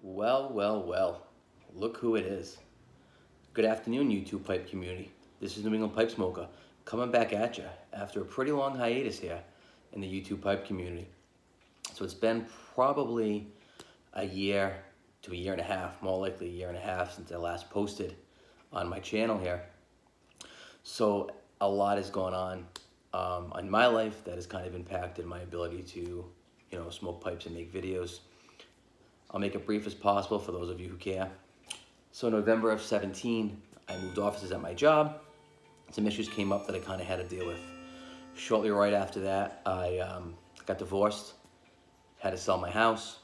Well, well, well, look who it is. Good afternoon, YouTube Pipe community. This is New England Pipe Smoker coming back at you after a pretty long hiatus here in the YouTube Pipe community. So it's been probably a year to a year and a half, more likely a year and a half since I last posted on my channel here. So a lot has gone on my life that has kind of impacted my ability to, smoke pipes and make videos. I'll make it brief as possible for those of you who care. So November of 17, I moved offices at my job. Some issues came up that I kind of had to deal with. Shortly right after that, I got divorced, had to sell my house.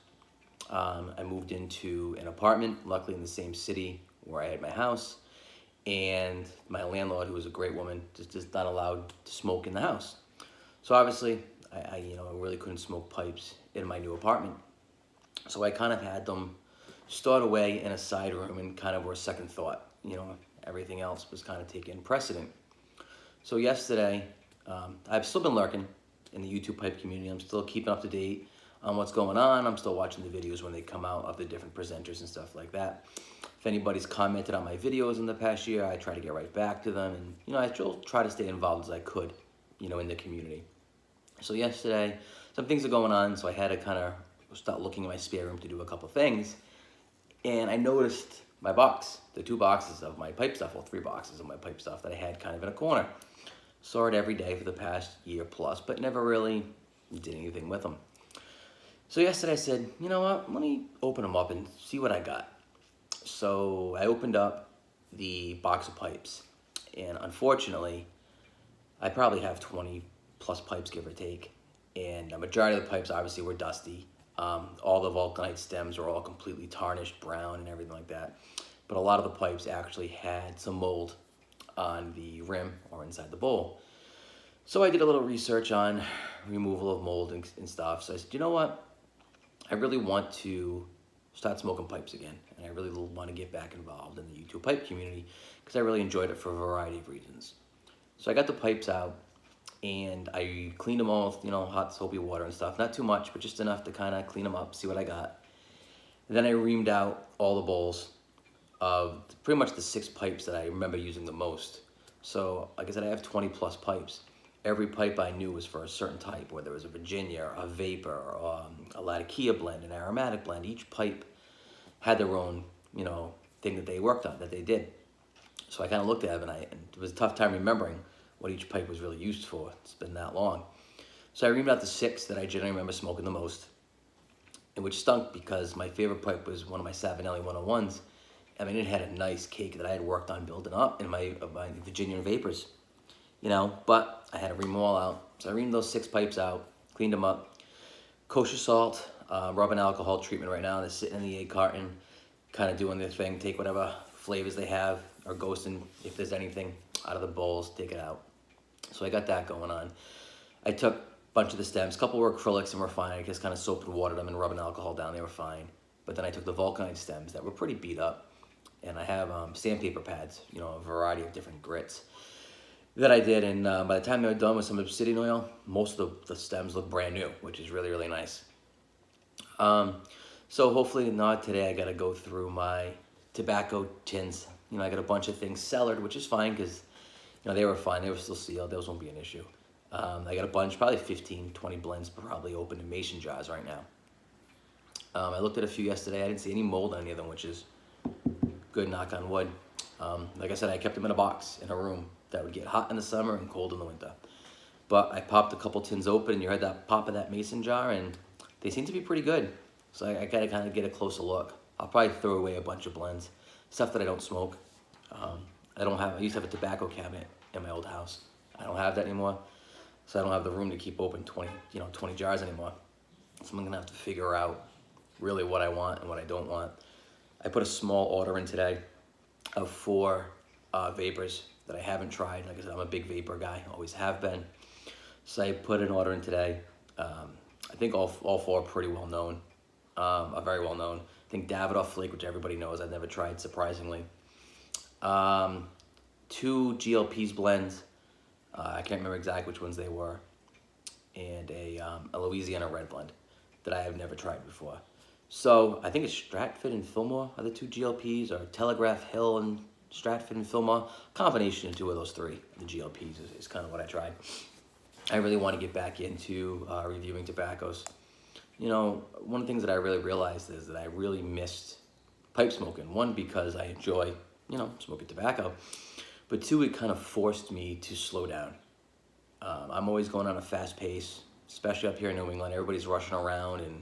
I moved into an apartment, luckily in the same city where I had my house. And my landlord, who was a great woman, just not allowed to smoke in the house. So obviously, I really couldn't smoke pipes in my new apartment. So I kind of had them stored away in a side room and kind of were a second thought. Everything else was kind of taking precedent. So yesterday, I've still been lurking in the YouTube Pipe community. I'm still keeping up to date on what's going on. I'm still watching the videos when they come out of the different presenters and stuff like that. If anybody's commented on my videos in the past year, I try to get right back to them. And, I still try to stay involved as I could, in the community. So yesterday, some things are going on, so I had to kind of start looking in my spare room to do a couple things. And I noticed my box, the 2 boxes of my pipe stuff, well, 3 boxes of my pipe stuff that I had kind of in a corner. Saw it every day for the past year plus, but never really did anything with them. So yesterday I said, you know what, let me open them up and see what I got. So I opened up the box of pipes, and unfortunately, I probably have 20 plus pipes, give or take. And a majority of the pipes obviously were dusty. All the vulcanite stems are all completely tarnished brown and everything like that. But a lot of the pipes actually had some mold on the rim or inside the bowl. So I did a little research on removal of mold and stuff. So I said, you know what? I really want to start smoking pipes again. And I really want to get back involved in the YouTube pipe community because I really enjoyed it for a variety of reasons. So I got the pipes out. And I cleaned them all with, hot soapy water and stuff. Not too much, but just enough to kind of clean them up, see what I got. And then I reamed out all the bowls of pretty much the 6 pipes that I remember using the most. So, like I said, I have 20 plus pipes. Every pipe I knew was for a certain type, whether it was a Virginia, a Vapor, a Latakia blend, an aromatic blend. Each pipe had their own, thing that they worked on, that they did. So I kind of looked at them, and it was a tough time remembering what each pipe was really used for. It's been that long. So I reamed out the 6 that I generally remember smoking the most, and which stunk because my favorite pipe was one of my Savinelli 101s. I mean, it had a nice cake that I had worked on building up in my Virginia Vapors, but I had to ream them all out. So I reamed those 6 pipes out, cleaned them up. Kosher salt, rubbing alcohol treatment right now. They're sitting in the egg carton, kind of doing their thing. Take whatever flavors they have, or ghosting if there's anything out of the bowls, take it out. So I got that going on. I took a bunch of the stems. A couple were acrylics and were fine. I just kind of soaped and watered them and rubbing alcohol down. They were fine. But then I took the vulcanite stems that were pretty beat up. And I have sandpaper pads, a variety of different grits that I did. And by the time they were done with some obsidian oil, most of the stems look brand new, which is really, really nice. So hopefully not today. I got to go through my tobacco tins. I got a bunch of things cellared, which is fine because they were fine. They were still sealed. Those won't be an issue. I got a bunch, probably 15, 20 blends, probably open in mason jars right now. I looked at a few yesterday. I didn't see any mold on any of them, which is good, knock on wood. Like I said, I kept them in a box in a room that would get hot in the summer and cold in the winter. But I popped a couple tins open, and you heard that pop of that mason jar, and they seem to be pretty good. So I got to kind of get a closer look. I'll probably throw away a bunch of blends, stuff that I don't smoke. I used to have a tobacco cabinet in my old house. I don't have that anymore, so I don't have the room to keep open 20 jars anymore. So I'm gonna have to figure out really what I want and what I don't want. I put a small order in today of 4 vapors that I haven't tried. Like I said, I'm a big vapor guy, always have been. So I put an order in today. I think all 4 are pretty well known, are very well known. I think Davidoff Flake, which everybody knows, I've never tried, surprisingly. 2 GLP's blends, I can't remember exactly which ones they were, and a Louisiana Red blend that I have never tried before. So I think it's Stratford and Fillmore are the two GLPs, or Telegraph Hill and Stratford and Fillmore. Combination of two of those three, the GLPs, is kind of what I tried. I really want to get back into reviewing tobaccos. You know, one of the things that I really realized is that I really missed pipe smoking. One, because I enjoy, smoking tobacco. But two, it kind of forced me to slow down. I'm always going on a fast pace, especially up here in New England. Everybody's rushing around and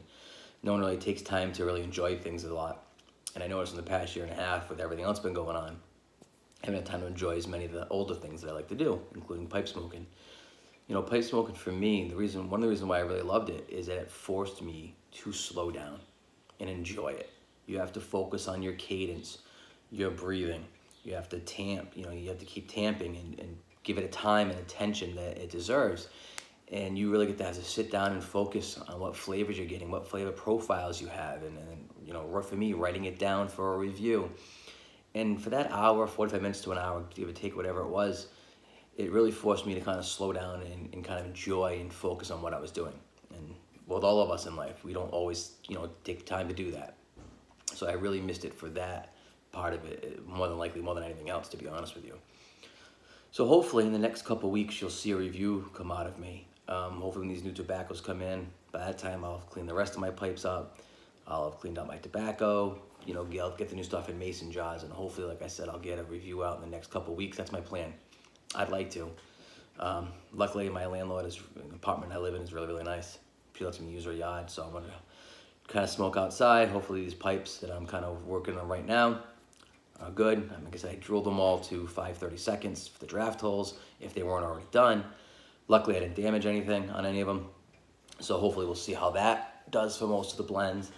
no one really takes time to really enjoy things a lot. And I noticed in the past year and a half, with everything else been going on, I haven't had time to enjoy as many of the older things that I like to do, including pipe smoking. You know, pipe smoking for me, one of the reasons why I really loved it is that it forced me to slow down and enjoy it. You have to focus on your cadence, your breathing. You have to tamp, you have to keep tamping and give it a time and attention that it deserves. And you really get to have to sit down and focus on what flavors you're getting, what flavor profiles you have. And for me, writing it down for a review. And for that hour, 45 minutes to an hour, give or take whatever it was, it really forced me to kind of slow down and kind of enjoy and focus on what I was doing. And with all of us in life, we don't always, take time to do that. So I really missed it for that part of it, more than anything else, to be honest with you. So hopefully in the next couple of weeks, you'll see a review come out of me. Hopefully when these new tobaccos come in, by that time I'll have cleaned the rest of my pipes up. I'll have cleaned out my tobacco, I'll get the new stuff in mason jars, and hopefully, like I said, I'll get a review out in the next couple of weeks. That's my plan. I'd like to. Luckily, my landlord, the apartment I live in is really, really nice. She lets me use her yard, so I'm going to kind of smoke outside. Hopefully these pipes that I'm kind of working on right now are good. Like I said, I drilled them all to 5/30 seconds for the draft holes if they weren't already done. Luckily, I didn't damage anything on any of them. So hopefully we'll see how that does for most of the blends.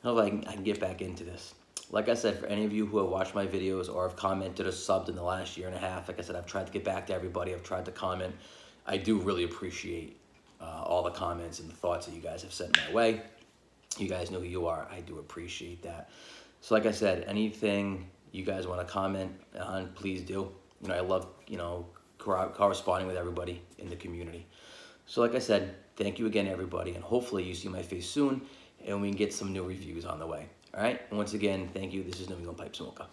Hopefully I can get back into this. Like I said, for any of you who have watched my videos or have commented or subbed in the last year and a half, like I said, I've tried to get back to everybody. I've tried to comment. I do really appreciate all the comments and the thoughts that you guys have sent my way. You guys know who you are. I do appreciate that. So like I said, anything you guys want to comment on, please do. I love, corresponding with everybody in the community. So like I said, thank you again, everybody, and hopefully you see my face soon and we can get some new reviews on the way. All right? And once again, thank you. This is New England Pipe Smoker.